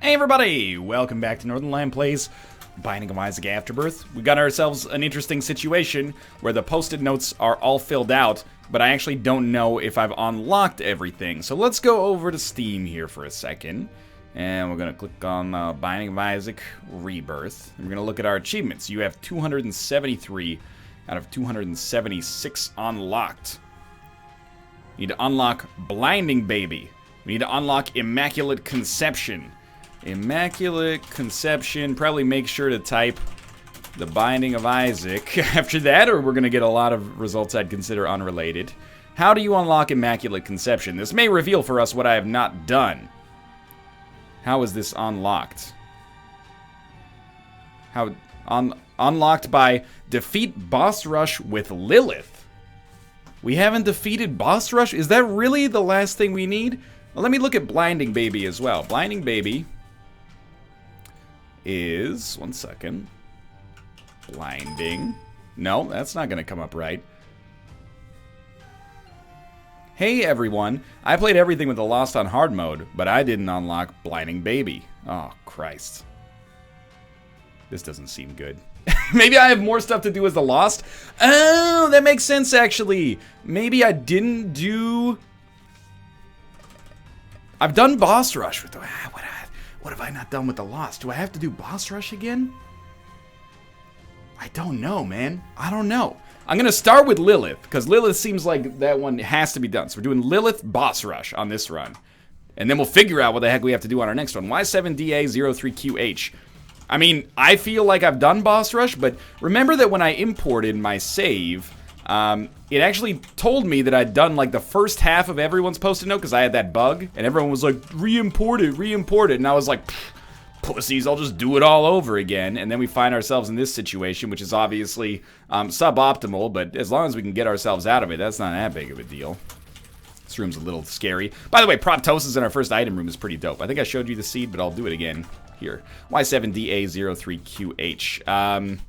Hey everybody! Welcome back to Northernlion Plays Binding of Isaac Afterbirth. We've got ourselves an interesting situation where the post-it notes are all filled out, but I actually don't know if I've unlocked everything. So let's go over to Steam here for a second. And we're going to click on Binding of Isaac Rebirth. And we're going to look at our achievements. You have 273 out of 276 unlocked. You need to unlock Blinding Baby. We need to unlock Immaculate Conception. Immaculate Conception. Probably make sure to type the Binding of Isaac after that, or we're going to get a lot of results I'd consider unrelated. How do you unlock Immaculate Conception? This may reveal for us what I have not done. How is this unlocked? Unlocked by defeat boss rush with Lilith. We haven't defeated boss rush? Is that really the last thing we need? Well, let me look at Blinding Baby as well. Blinding Baby is... one second. Blinding. No, that's not going to come up right. Hey everyone, I played everything with the Lost on hard mode, but I didn't unlock Blinding Baby. Oh, Christ. This doesn't seem good. Maybe I have more stuff to do as the Lost? Oh, that makes sense actually. Maybe I didn't do... I've done boss rush with the... What have I not done with the Lost? Do I have to do boss rush again? I don't know, man. I don't know. I'm going to start with Lilith, because Lilith seems like that one has to be done. So we're doing Lilith boss rush on this run. And then we'll figure out what the heck we have to do on our next one. Y7DA03QH. I mean, I feel like I've done boss rush, but remember that when I imported my save... it actually told me that I'd done like the first half of everyone's post-it note because I had that bug, and everyone was like, re-import it, and I was like, pussies, I'll just do it all over again. And then we find ourselves in this situation, which is obviously suboptimal, but as long as we can get ourselves out of it, that's not that big of a deal. This room's a little scary. By the way, Proptosis in our first item room is pretty dope. I think I showed you the seed, but I'll do it again here. Y7DA03QH.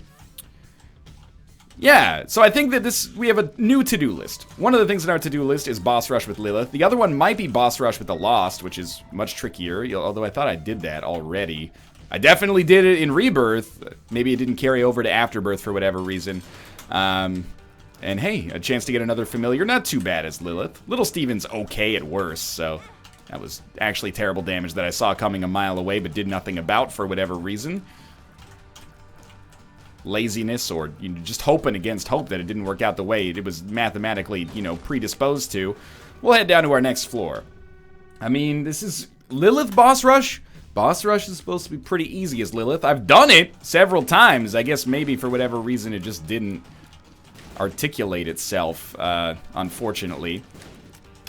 Yeah, so I think that we have a new to-do list. One of the things in our to-do list is boss rush with Lilith. The other one might be boss rush with the Lost, which is much trickier, although I thought I did that already. I definitely did it in Rebirth. Maybe it didn't carry over to Afterbirth for whatever reason. And hey, a chance to get another familiar. Not too bad as Lilith. Little Steven's okay at worst, so that was actually terrible damage that I saw coming a mile away but did nothing about for whatever reason. Laziness or just hoping against hope that it didn't work out the way it was mathematically, predisposed to. We'll head down to our next floor. I mean, this is Lilith boss rush. Boss rush is supposed to be pretty easy as Lilith. I've done it several times. I guess maybe for whatever reason it just didn't articulate itself, unfortunately.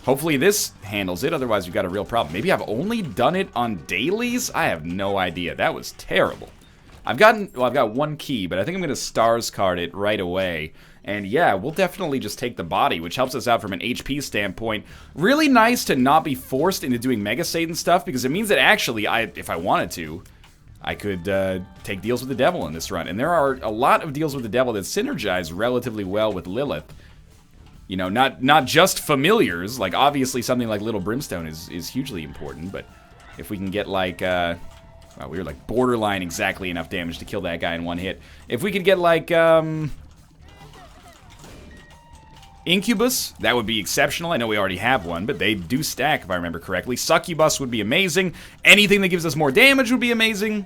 Hopefully this handles it, otherwise we've got a real problem. Maybe I've only done it on dailies? I have no idea. That was terrible. I've got one key, but I think I'm going to stars card it right away. And yeah, we'll definitely just take the body, which helps us out from an HP standpoint. Really nice to not be forced into doing Mega Satan stuff, because it means that actually, if I wanted to, I could take deals with the devil in this run. And there are a lot of deals with the devil that synergize relatively well with Lilith. Not just familiars. Like, obviously, something like Little Brimstone is hugely important, but if we can get, like... wow, we were like borderline exactly enough damage to kill that guy in one hit. If we could get like, Incubus, that would be exceptional. I know we already have one, but they do stack if I remember correctly. Succubus would be amazing. Anything that gives us more damage would be amazing.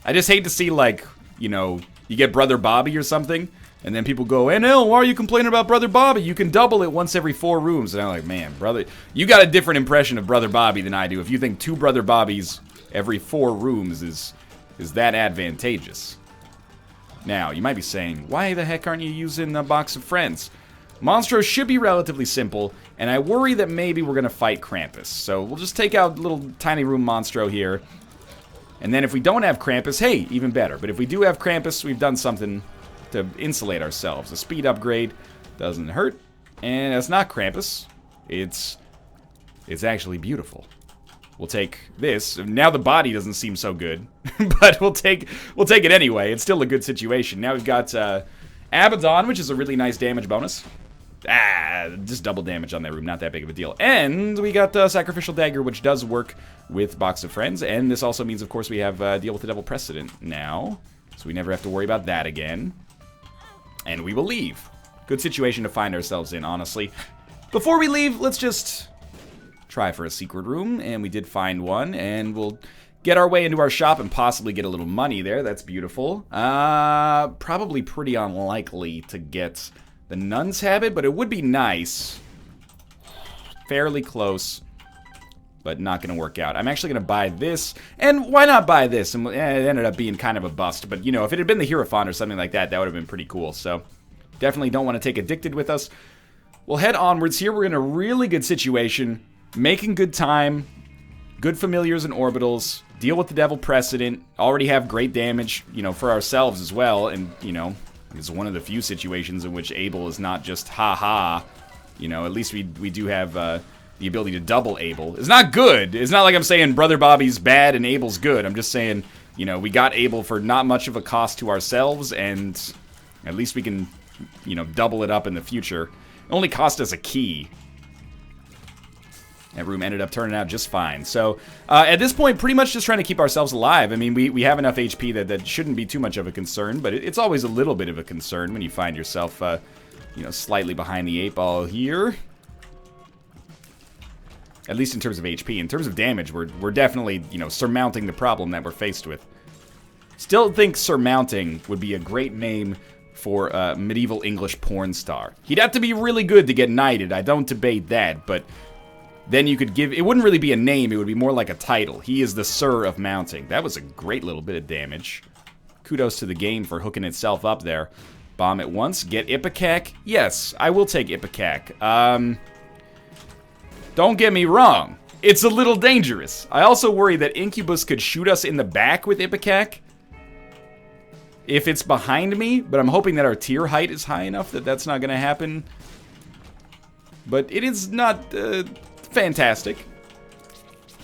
I just hate to see like, you get Brother Bobby or something, and then people go, NL, why are you complaining about Brother Bobby? You can double it once every 4 rooms. And I'm like, man, brother, you got a different impression of Brother Bobby than I do. If you think 2 Brother Bobbies every 4 rooms is that advantageous. Now, you might be saying, why the heck aren't you using a box of friends? Monstros should be relatively simple, and I worry that maybe we're going to fight Krampus. So we'll just take out little tiny room Monstro here. And then if we don't have Krampus, hey, even better. But if we do have Krampus, we've done something to insulate ourselves. A speed upgrade doesn't hurt, and it's not Krampus. It's actually beautiful. We'll take this. Now the body doesn't seem so good, but we'll take it anyway. It's still a good situation. Now we've got Abaddon, which is a really nice damage bonus. Just double damage on that room, not that big of a deal. And we got Sacrificial Dagger, which does work with Box of Friends. And this also means, of course, we have Deal with the Devil Precedent now. So we never have to worry about that again. And we will leave. Good situation to find ourselves in, honestly. Before we leave, let's just try for a secret room. And we did find one. And we'll get our way into our shop and possibly get a little money there. That's beautiful. Probably pretty unlikely to get the Nun's Habit, but it would be nice. Fairly close, but not going to work out. I'm actually going to buy this, and why not buy this? And it ended up being kind of a bust, but you know, if it had been the Hierophant or something like that, that would have been pretty cool. So definitely don't want to take Addicted with us. We'll head onwards here. We're in a really good situation, making good time, good familiars and orbitals, deal with the Devil Precedent, already have great damage, you know, for ourselves as well, and, you know, it's one of the few situations in which Abel is not just ha-ha. You know, at least we do have the ability to double Abel. It's not good. It's not like I'm saying Brother Bobby's bad and Abel's good. I'm just saying, you know, we got Abel for not much of a cost to ourselves, and at least we can, you know, double it up in the future. It only cost us a key. That room ended up turning out just fine. So, at this point, pretty much just trying to keep ourselves alive. I mean, we have enough HP that shouldn't be too much of a concern, but it's always a little bit of a concern when you find yourself, you know, slightly behind the 8-ball here. At least in terms of HP. In terms of damage, we're definitely, you know, surmounting the problem that we're faced with. Still think surmounting would be a great name for a medieval English porn star. He'd have to be really good to get knighted. I don't debate that, but then you could give... It wouldn't really be a name. It would be more like a title. He is the Sir of Mounting. That was a great little bit of damage. Kudos to the game for hooking itself up there. Bomb it once. Get Ipecac. Yes, I will take Ipecac. Don't get me wrong. It's a little dangerous. I also worry that Incubus could shoot us in the back with Ipecac if it's behind me, but I'm hoping that our tier height is high enough that that's not going to happen. But it is not... fantastic.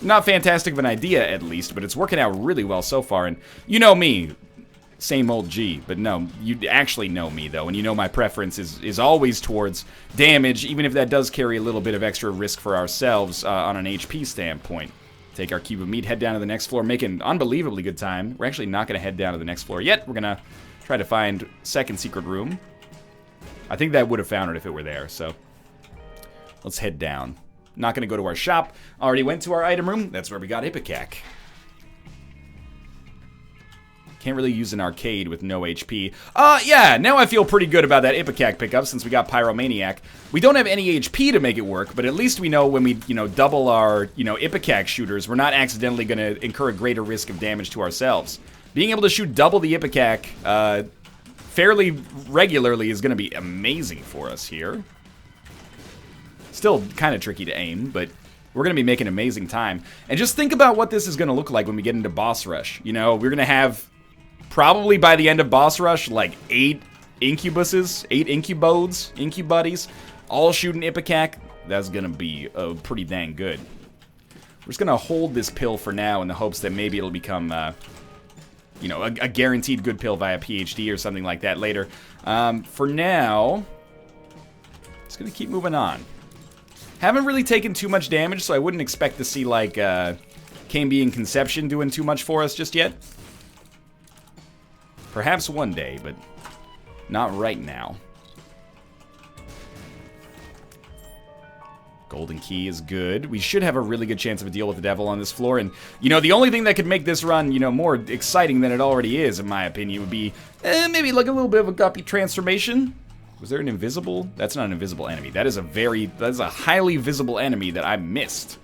Not fantastic of an idea, at least, but it's working out really well so far. And you know me, same old G, but no, you actually know me, though, and you know my preference is always towards damage, even if that does carry a little bit of extra risk for ourselves on an HP standpoint. Take our cube of meat, head down to the next floor, making unbelievably good time. We're actually not going to head down to the next floor yet. We're going to try to find second secret room. I think that would have found it if it were there, so let's head down. Not going to go to our shop. Already went to our item room. That's where we got Ipecac. Can't really use an arcade with no HP. Yeah, now I feel pretty good about that Ipecac pickup since we got Pyromaniac. We don't have any HP to make it work, but at least we know when we, you know, double our, you know, Ipecac shooters, we're not accidentally going to incur a greater risk of damage to ourselves. Being able to shoot double the Ipecac fairly regularly is going to be amazing for us here. Still kind of tricky to aim, but we're going to be making amazing time. And just think about what this is going to look like when we get into Boss Rush. You know, we're going to have, probably by the end of Boss Rush, like 8 Incubuses, 8 Incubuddies, all shooting Ipecac. That's going to be pretty dang good. We're just going to hold this pill for now in the hopes that maybe it'll become, you know, a guaranteed good pill via PhD or something like that later. For now, just going to keep moving on. Haven't really taken too much damage, so I wouldn't expect to see, like, KMB and Conception doing too much for us just yet. Perhaps one day, but not right now. Golden Key is good. We should have a really good chance of a deal with the devil on this floor, and, you know, the only thing that could make this run, you know, more exciting than it already is, in my opinion, would be maybe, like, a little bit of a guppy transformation. Was there an invisible? That's not an invisible enemy. That is a highly visible enemy that I missed.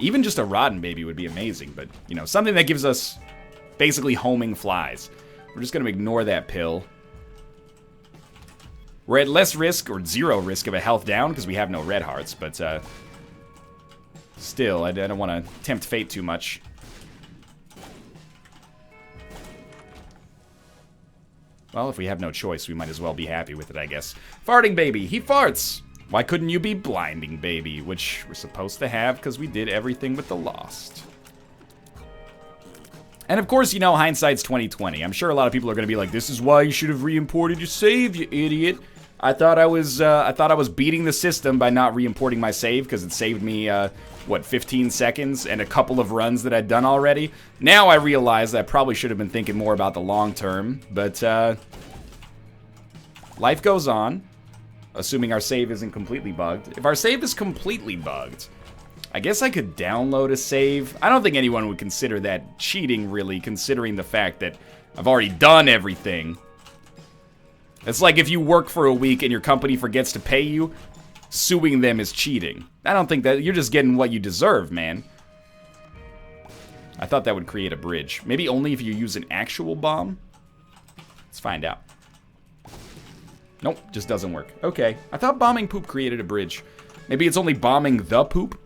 Even just a Rotten Baby would be amazing, but, you know, something that gives us basically homing flies. We're just going to ignore that pill. We're at less risk, or 0 risk of a health down, because we have no red hearts, but, still, I don't want to tempt fate too much. Well, if we have no choice, we might as well be happy with it, I guess. Farting Baby, he farts! Why couldn't you be Blinding Baby? Which we're supposed to have, because we did everything with the Lost. And of course, you know, hindsight's 20/20. I'm sure a lot of people are going to be like, this is why you should have re-imported your save, you idiot. I thought I was beating the system by not re-importing my save because it saved me, what, 15 seconds and a couple of runs that I'd done already. Now I realize that I probably should have been thinking more about the long term, but life goes on, assuming our save isn't completely bugged. If our save is completely bugged, I guess I could download a save. I don't think anyone would consider that cheating, really, considering the fact that I've already done everything. It's like if you work for a week and your company forgets to pay you, suing them is cheating. I don't think that... You're just getting what you deserve, man. I thought that would create a bridge. Maybe only if you use an actual bomb? Let's find out. Nope, just doesn't work. Okay, I thought bombing poop created a bridge. Maybe it's only bombing the poop?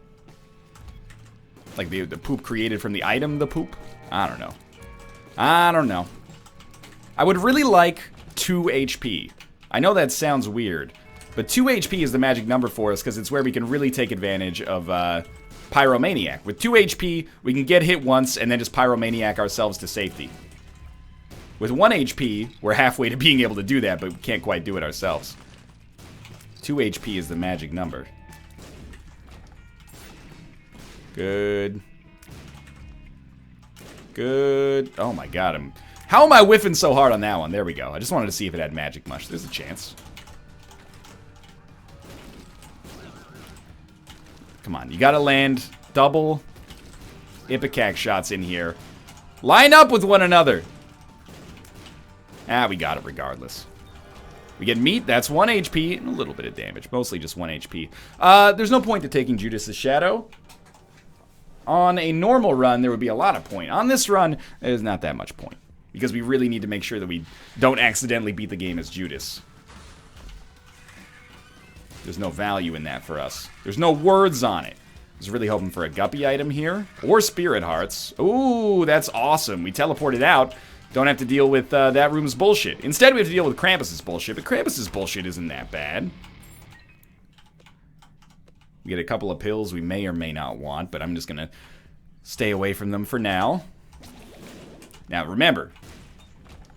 Like the poop created from the item, the poop? I don't know. I don't know. I would really like 2 HP. I know that sounds weird, but 2 HP is the magic number for us because it's where we can really take advantage of Pyromaniac. With 2 HP, we can get hit once and then just Pyromaniac ourselves to safety. With 1 HP, we're halfway to being able to do that, but we can't quite do it ourselves. 2 HP is the magic number. Good. Good. Oh my god, how am I whiffing so hard on that one? There we go. I just wanted to see if it had magic mush. There's a chance. Come on, you gotta land double Ipecac shots in here. Line up with one another. Ah, we got it regardless. We get meat, that's 1 HP, and a little bit of damage. Mostly just 1 HP. There's no point to taking Judas's Shadow. On a normal run, there would be a lot of point. On this run, there's not that much point. Because we really need to make sure that we don't accidentally beat the game as Judas. There's no value in that for us. There's no words on it. I was really hoping for a guppy item here. Or spirit hearts. Ooh, that's awesome. We teleported out. Don't have to deal with that room's bullshit. Instead, we have to deal with Krampus's bullshit. But Krampus's bullshit isn't that bad. We get a couple of pills we may or may not want, but I'm just going to stay away from them for now. Now, remember,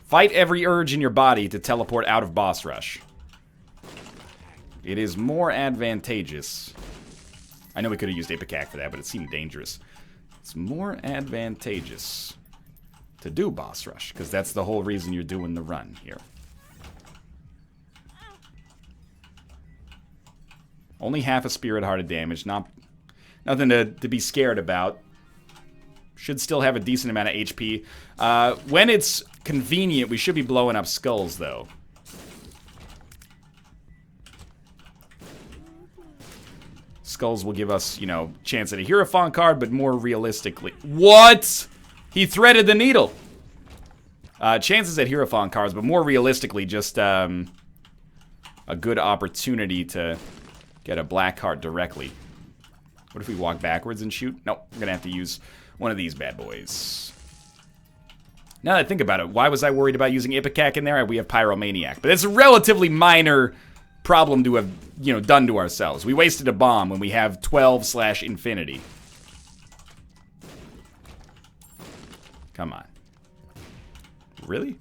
fight every urge in your body to teleport out of boss rush. It is more advantageous. I know we could have used Ipecac for that, but it seemed dangerous. It's more advantageous to do boss rush, because that's the whole reason you're doing the run here. Only half a spirit heart of damage, nothing to be scared about. Should still have a decent amount of HP. When it's convenient, we should be blowing up skulls, though. Skulls will give us, you know, chance at a Hierophant card, but more realistically... What?! He threaded the needle! Chances at Hierophant cards, but more realistically, just a good opportunity to get a black card directly. What if we walk backwards and shoot? Nope, we're gonna have to use one of these bad boys. Now that I think about it, why was I worried about using Ipecac in there? We have Pyromaniac. But it's a relatively minor problem to have, you know, done to ourselves. We wasted a bomb when we have 12/infinity. Come on. Really?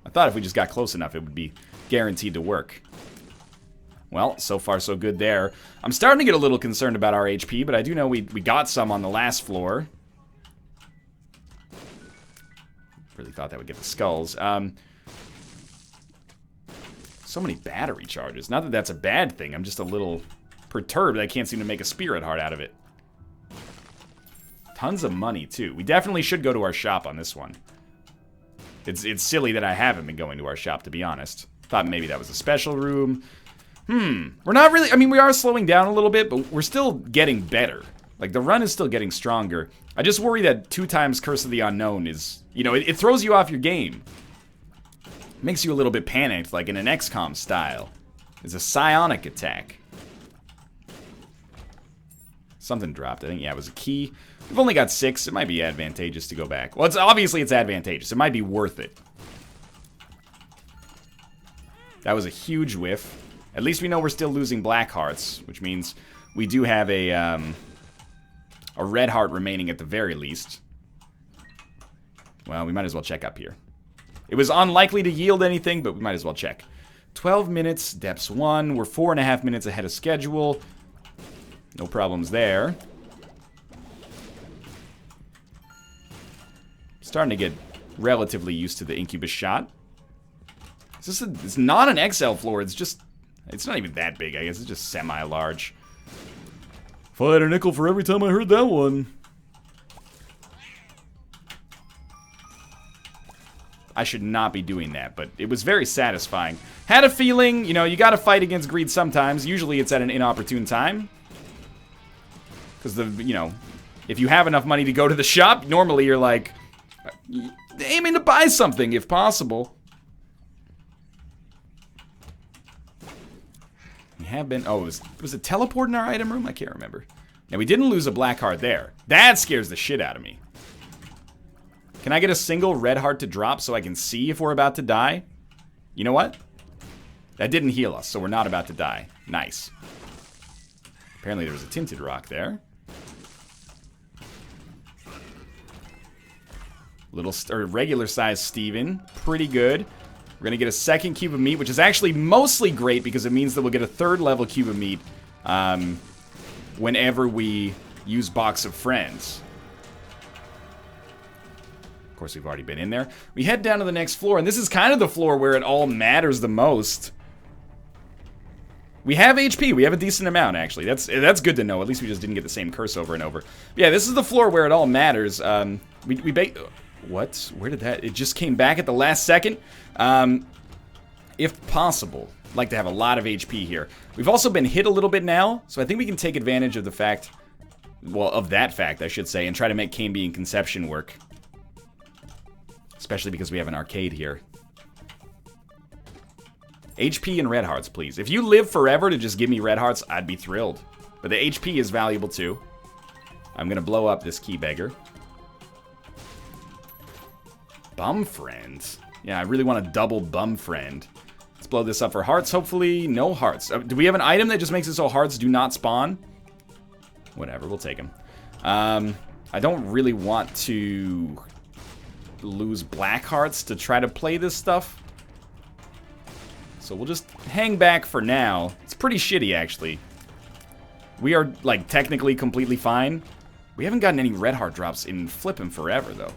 I thought if we just got close enough, it would be guaranteed to work. Well, so far so good there. I'm starting to get a little concerned about our HP, but I do know we got some on the last floor. Really thought that would get the skulls. So many battery charges. Not that that's a bad thing. I'm just a little perturbed. I can't seem to make a spirit heart out of it. Tons of money, too. We definitely should go to our shop on this one. It's silly that I haven't been going to our shop, to be honest. Thought maybe that was a special room. We're not really... I mean, we are slowing down a little bit, but we're still getting better. Like, the run is still getting stronger. I just worry that 2 times Curse of the Unknown is... You know, it throws you off your game. Makes you a little bit panicked, like in an XCOM style. It's a psionic attack. Something dropped. I think, yeah, it was a key. We've only got 6. It might be advantageous to go back. Well, obviously it's advantageous. It might be worth it. That was a huge whiff. At least we know we're still losing black hearts, which means we do have a red heart remaining at the very least. Well, we might as well check up here. It was unlikely to yield anything, but we might as well check. 12 minutes, depths 1. We're 4.5 minutes ahead of schedule. No problems there. Starting to get relatively used to the incubus shot. It's not an XL floor, it's not even that big, I guess. It's just semi-large. If I had a nickel for every time I heard that one. I should not be doing that, but it was very satisfying. Had a feeling, you know, you gotta fight against greed sometimes. Usually it's at an inopportune time. Because you know, if you have enough money to go to the shop, normally you're like, aiming to buy something if possible. We have been, oh, was it teleport in our item room? I can't remember. Now we didn't lose a black heart there. That scares the shit out of me. Can I get a single red heart to drop so I can see if we're about to die? You know what? That didn't heal us, so we're not about to die. Nice. Apparently there was a tinted rock there. Regular size Steven. Pretty good. We're going to get a second cube of meat, which is actually mostly great because it means that we'll get a third level cube of meat whenever we use Box of Friends. Of course, we've already been in there. We head down to the next floor, and this is kind of the floor where it all matters the most. We have HP. We have a decent amount, actually. That's good to know. At least we just didn't get the same curse over and over. But yeah, this is the floor where it all matters. What? Where did that? It just came back at the last second. If possible, I'd like to have a lot of HP here. We've also been hit a little bit now, so I think we can take advantage of the fact, well, of that fact, I should say, and try to make Cambion Conception work. Especially because we have an arcade here. HP and red hearts, please. If you live forever to just give me red hearts, I'd be thrilled. But the HP is valuable too. I'm gonna blow up this key beggar. Bum friends. Yeah, I really want a double bum friend. Let's blow this up for hearts. Hopefully, no hearts. Do we have an item that just makes it so hearts do not spawn? Whatever, we'll take them. I don't really want to lose black hearts to try to play this stuff. So we'll just hang back for now. It's pretty shitty, actually. We are, like, technically completely fine. We haven't gotten any red heart drops in flippin' forever, though.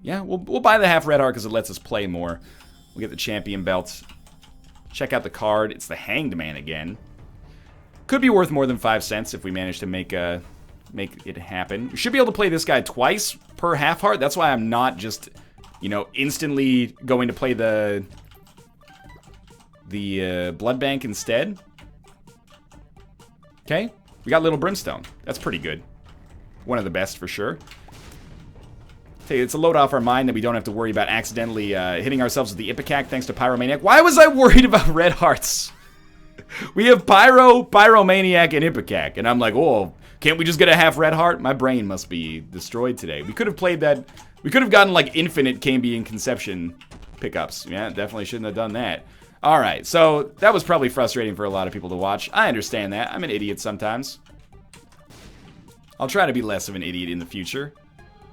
Yeah, we'll buy the half red heart because it lets us play more. We'll get the champion belt. Check out the card. It's the Hanged Man again. Could be worth more than 5 cents if we manage to make it happen. We should be able to play this guy twice per half heart. That's why I'm not just, you know, instantly going to play the blood bank instead. Okay, we got Little Brimstone. That's pretty good. One of the best for sure. It's a load off our mind that we don't have to worry about accidentally hitting ourselves with the Ipecac thanks to Pyromaniac. Why was I worried about red hearts? We have Pyromaniac, and Ipecac. And I'm like, oh, can't we just get a half red heart? My brain must be destroyed today. We could have played that. We could have gotten like infinite Cambion Conception pickups. Yeah, definitely shouldn't have done that. Alright, so that was probably frustrating for a lot of people to watch. I understand that. I'm an idiot sometimes. I'll try to be less of an idiot in the future.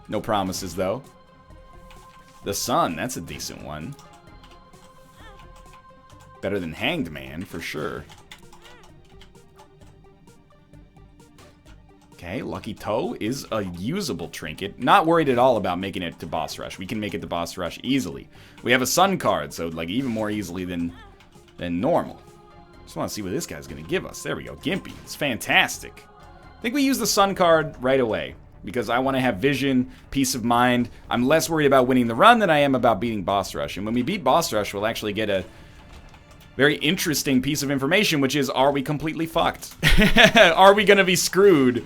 No promises, though. The Sun, that's a decent one. Better than Hanged Man, for sure. Okay, Lucky Toe is a usable trinket. Not worried at all about making it to boss rush. We can make it to boss rush easily. We have a Sun card, so like even more easily than normal. Just want to see what this guy's going to give us. There we go, Gimpy. It's fantastic. I think we use the Sun card right away. Because I want to have vision, peace of mind. I'm less worried about winning the run than I am about beating boss rush. And when we beat boss rush, we'll actually get a very interesting piece of information, which is, are we completely fucked? Are we going to be screwed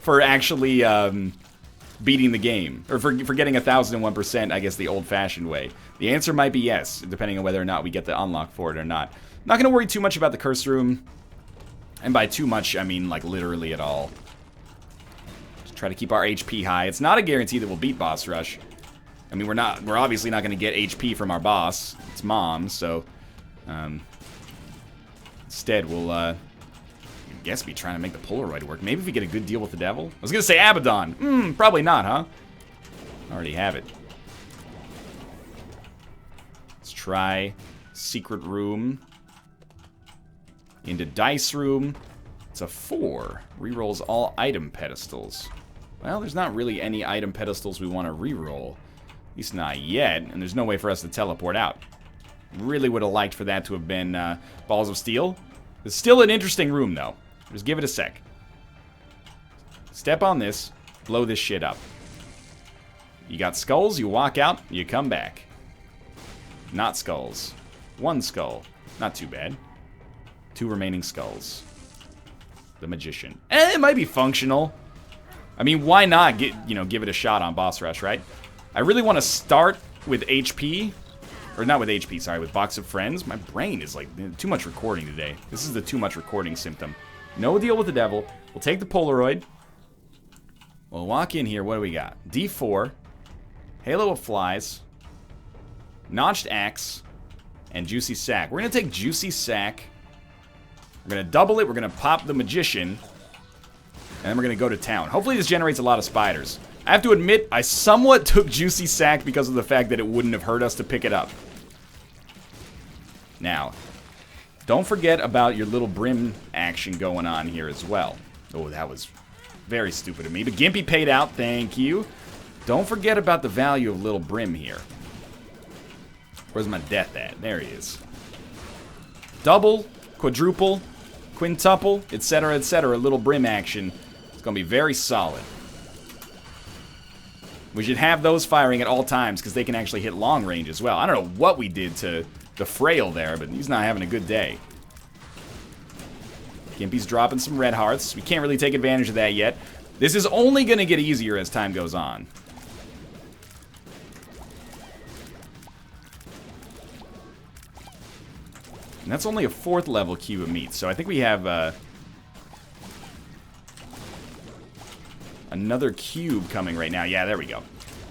for actually beating the game? Or for getting 1001%, I guess, the old-fashioned way? The answer might be yes, depending on whether or not we get the unlock for it or not. I'm not going to worry too much about the curse room. And by too much, I mean, like, literally at all. Try to keep our HP high. It's not a guarantee that we'll beat boss rush. I mean, we're obviously not going to get HP from our boss. It's Mom, so instead we'll I guess be trying to make the Polaroid work. Maybe if we get a good deal with the devil. I was going to say Abaddon. Probably not, huh? I already have it. try secret room. Into dice room. It's a 4. Rerolls all item pedestals. Well, there's not really any item pedestals we want to reroll. At least not yet, and there's no way for us to teleport out. Really would have liked for that to have been Balls of Steel. It's still an interesting room, though. Just give it a sec. Step on this, blow this shit up. You got skulls, you walk out, you come back. Not skulls. 1 skull. Not too bad. 2 remaining skulls. The Magician. It might be functional. I mean, why not give it a shot on boss rush, right? I really want to start with HP. Or not with HP, sorry, with Box of Friends. My brain is like too much recording today. This is the too much recording symptom. No deal with the devil. We'll take the Polaroid. We'll walk in here. What do we got? D4. Halo of Flies. Notched Axe. And Juicy Sack. We're going to take Juicy Sack. We're going to double it. We're going to pop the Magician. And then we're going to go to town. Hopefully this generates a lot of spiders. I have to admit, I somewhat took Juicy Sack because of the fact that it wouldn't have hurt us to pick it up. Now, don't forget about your little brim action going on here as well. Oh, that was very stupid of me. But Gimpy paid out, thank you. Don't forget about the value of little brim here. Where's my death at? There he is. Double, quadruple, quintuple, etc., etc. Little brim action. It's going to be very solid. We should have those firing at all times because they can actually hit long range as well. I don't know what we did to the Frail there, but he's not having a good day. Gimpy's dropping some red hearts. We can't really take advantage of that yet. This is only going to get easier as time goes on. And that's only a 4th level cube of meat, so I think we have another cube coming right now. Yeah, there we go.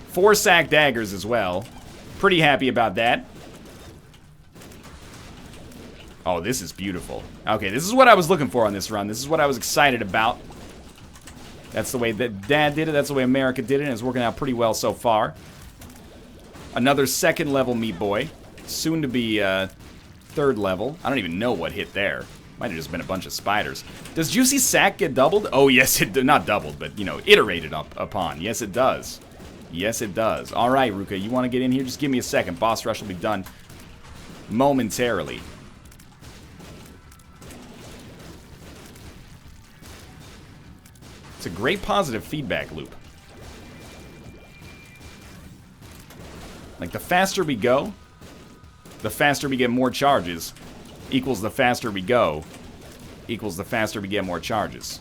4 sack daggers as well. Pretty happy about that. Oh, this is beautiful. Okay, this is what I was looking for on this run. This is what I was excited about. That's the way that Dad did it. That's the way America did it, and it's working out pretty well so far. Another 2nd level Meat Boy. Soon to be 3rd level. I don't even know what hit there. Might have just been a bunch of spiders. Does Juicy Sack get doubled? Oh, yes, it not doubled, but, iterated upon. Yes, it does. Yes, it does. All right, Ruka, you want to get in here? Just give me a second. Boss rush will be done momentarily. It's a great positive feedback loop. Like, the faster we go, the faster we get more charges, equals the faster we go, equals the faster we get more charges.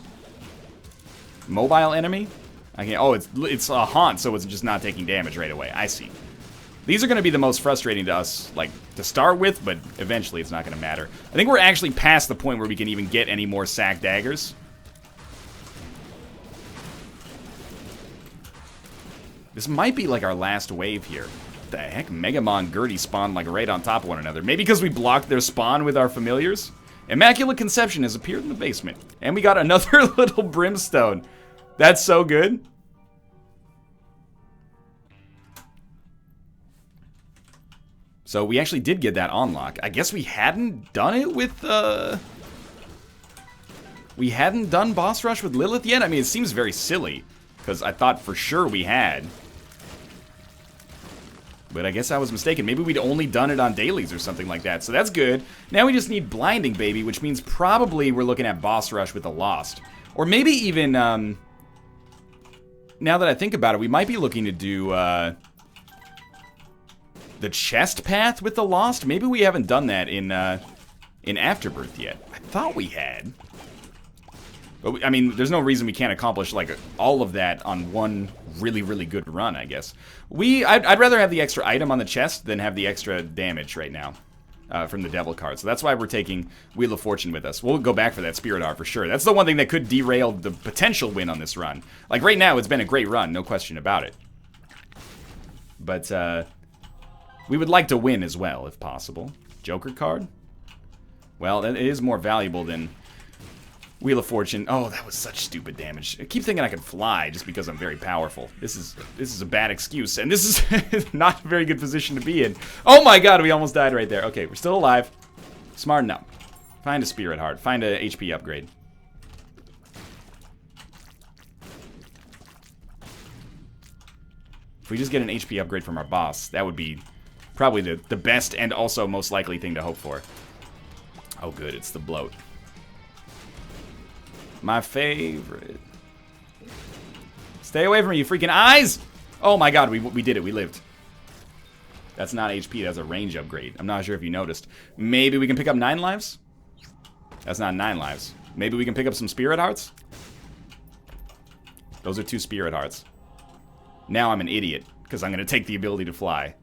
Mobile enemy? Okay, oh, it's a haunt, so it's just not taking damage right away. I see. These are going to be the most frustrating to us, like, to start with, but eventually it's not going to matter. I think we're actually past the point where we can even get any more sack daggers. This might be like our last wave here. What the heck? Megamon Gertie spawned like right on top of one another. Maybe because we blocked their spawn with our familiars? Immaculate Conception has appeared in the basement. And we got another little brimstone. That's so good. So we actually did get that unlock. I guess we hadn't done it with, we hadn't done Boss Rush with Lilith yet? I mean, it seems very silly. Because I thought for sure we had. But I guess I was mistaken. Maybe we'd only done it on dailies or something like that. So that's good. Now we just need Blinding, baby, which means probably we're looking at Boss Rush with the Lost. Or maybe even, now that I think about it, we might be looking to do, the chest path with the Lost. Maybe we haven't done that in Afterbirth yet. I thought we had. But, I mean, there's no reason we can't accomplish, like, all of that on one really, really good run, I guess. I'd rather have the extra item on the chest than have the extra damage right now from the Devil card. So that's why we're taking Wheel of Fortune with us. We'll go back for that Spirit Art for sure. That's the one thing that could derail the potential win on this run. Like, right now, it's been a great run, no question about it. But, we would like to win as well, if possible. Joker card? Well, that is more valuable than Wheel of Fortune. Oh, that was such stupid damage. I keep thinking I can fly just because I'm very powerful. This is a bad excuse, and this is not a very good position to be in. Oh my god, we almost died right there. Okay, we're still alive. Smart enough. Find a Spirit Heart. Find a HP upgrade. If we just get an HP upgrade from our boss, that would be probably the best and also most likely thing to hope for. Oh good, it's the bloat. My favorite. Stay away from me, you freaking eyes! Oh my god, we did it. We lived. That's not HP. That's a range upgrade. I'm not sure if you noticed. Maybe we can pick up 9 lives? That's not 9 lives. Maybe we can pick up some Spirit Hearts? Those are 2 Spirit Hearts. Now I'm an idiot, because I'm going to take the ability to fly.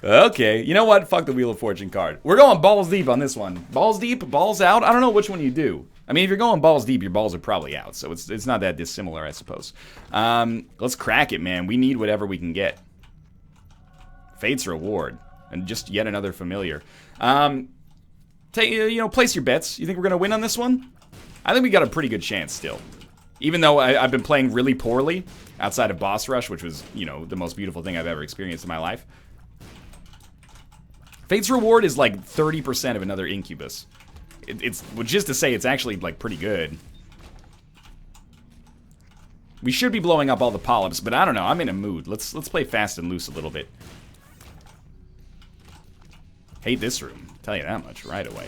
Okay, you know what? Fuck the Wheel of Fortune card. We're going balls deep on this one. Balls deep, balls out? I don't know which one you do. I mean, if you're going balls deep, your balls are probably out, so it's not that dissimilar, I suppose. Let's crack it, man. We need whatever we can get. Fate's Reward, and just yet another familiar. Place your bets. You think we're gonna win on this one? I think we got a pretty good chance still. Even though I've been playing really poorly outside of Boss Rush, which was, you know, the most beautiful thing I've ever experienced in my life. Fate's Reward is like 30% of another Incubus. It's just to say it's actually like pretty good. We should be blowing up all the polyps, but I don't know. I'm in a mood. Let's play fast and loose a little bit. Hate this room. Tell you that much right away.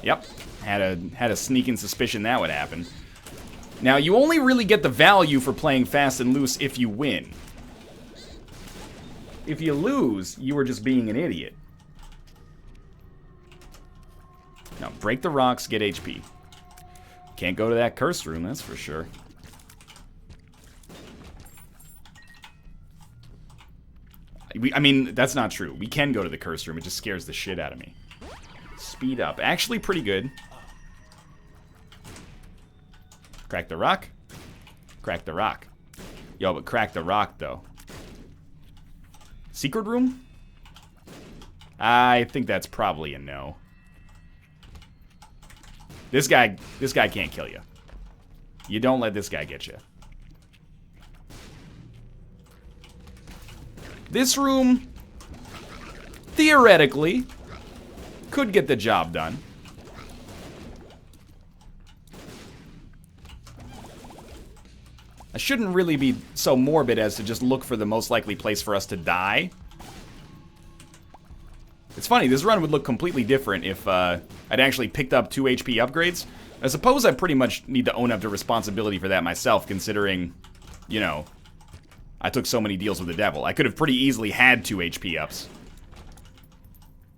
Yep. Had a sneaking suspicion that would happen. Now, you only really get the value for playing fast and loose if you win. If you lose, you are just being an idiot. Now, break the rocks, get HP. Can't go to that cursed room, that's for sure. I mean, that's not true. We can go to the cursed room, it just scares the shit out of me. Speed up. Actually pretty good. Crack the rock. Crack the rock. Yo, but crack the rock, though. Secret room? I think that's probably a no. This guy can't kill you. You don't let this guy get you. This room, theoretically, could get the job done. I shouldn't really be so morbid as to just look for the most likely place for us to die. It's funny, this run would look completely different if I'd actually picked up 2 HP upgrades. I suppose I pretty much need to own up to responsibility for that myself, considering, you know, I took so many deals with the devil. I could have pretty easily had 2 HP ups.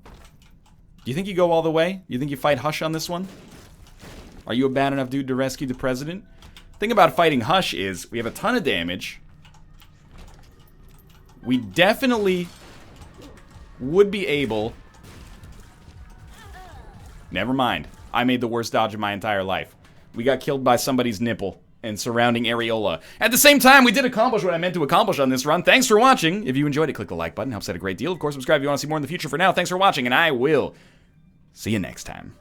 Do you think you go all the way? You think you fight Hush on this one? Are you a bad enough dude to rescue the president? Thing about fighting Hush is we have a ton of damage. We definitely would be able... Never mind. I made the worst dodge of my entire life. We got killed by somebody's nipple and surrounding areola. At the same time, we did accomplish what I meant to accomplish on this run. Thanks for watching. If you enjoyed it, click the like button. Helps out a great deal. Of course, subscribe if you want to see more in the future. For now, thanks for watching, and I will see you next time.